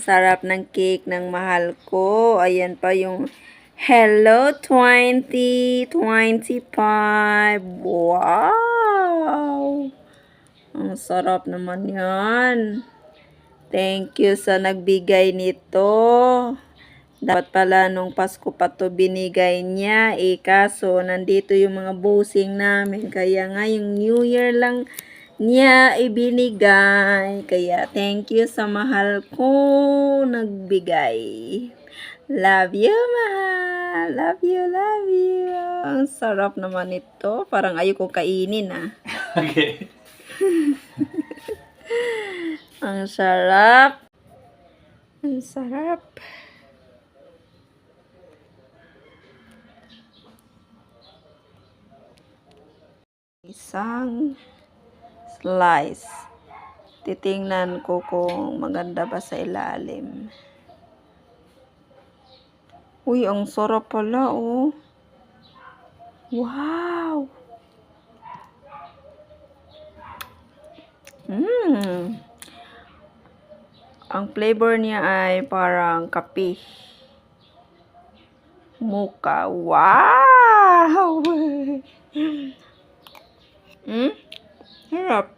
sarap ng cake ng mahal ko. Ayan pa yung Hello 2025. Wow! Ang sarap naman yan. Thank you sa nagbigay nito. Dapat pala nung Pasko pa to binigay niya. Kaso nandito yung mga busing namin. Kaya nga yung New Year lang niya ibinigay. Kaya thank you sa mahal ko nagbigay. Love you, mahal. Love you, love you. Ang sarap naman ito. Parang ayoko kainin, ah. Okay. Ang sarap. Ang sarap. Isang slice. Titingnan ko kung maganda ba sa ilalim. Uy, ang sarap pala, oh. Wow! Ang flavor niya ay parang kape. Mocha. Wow! Sarap.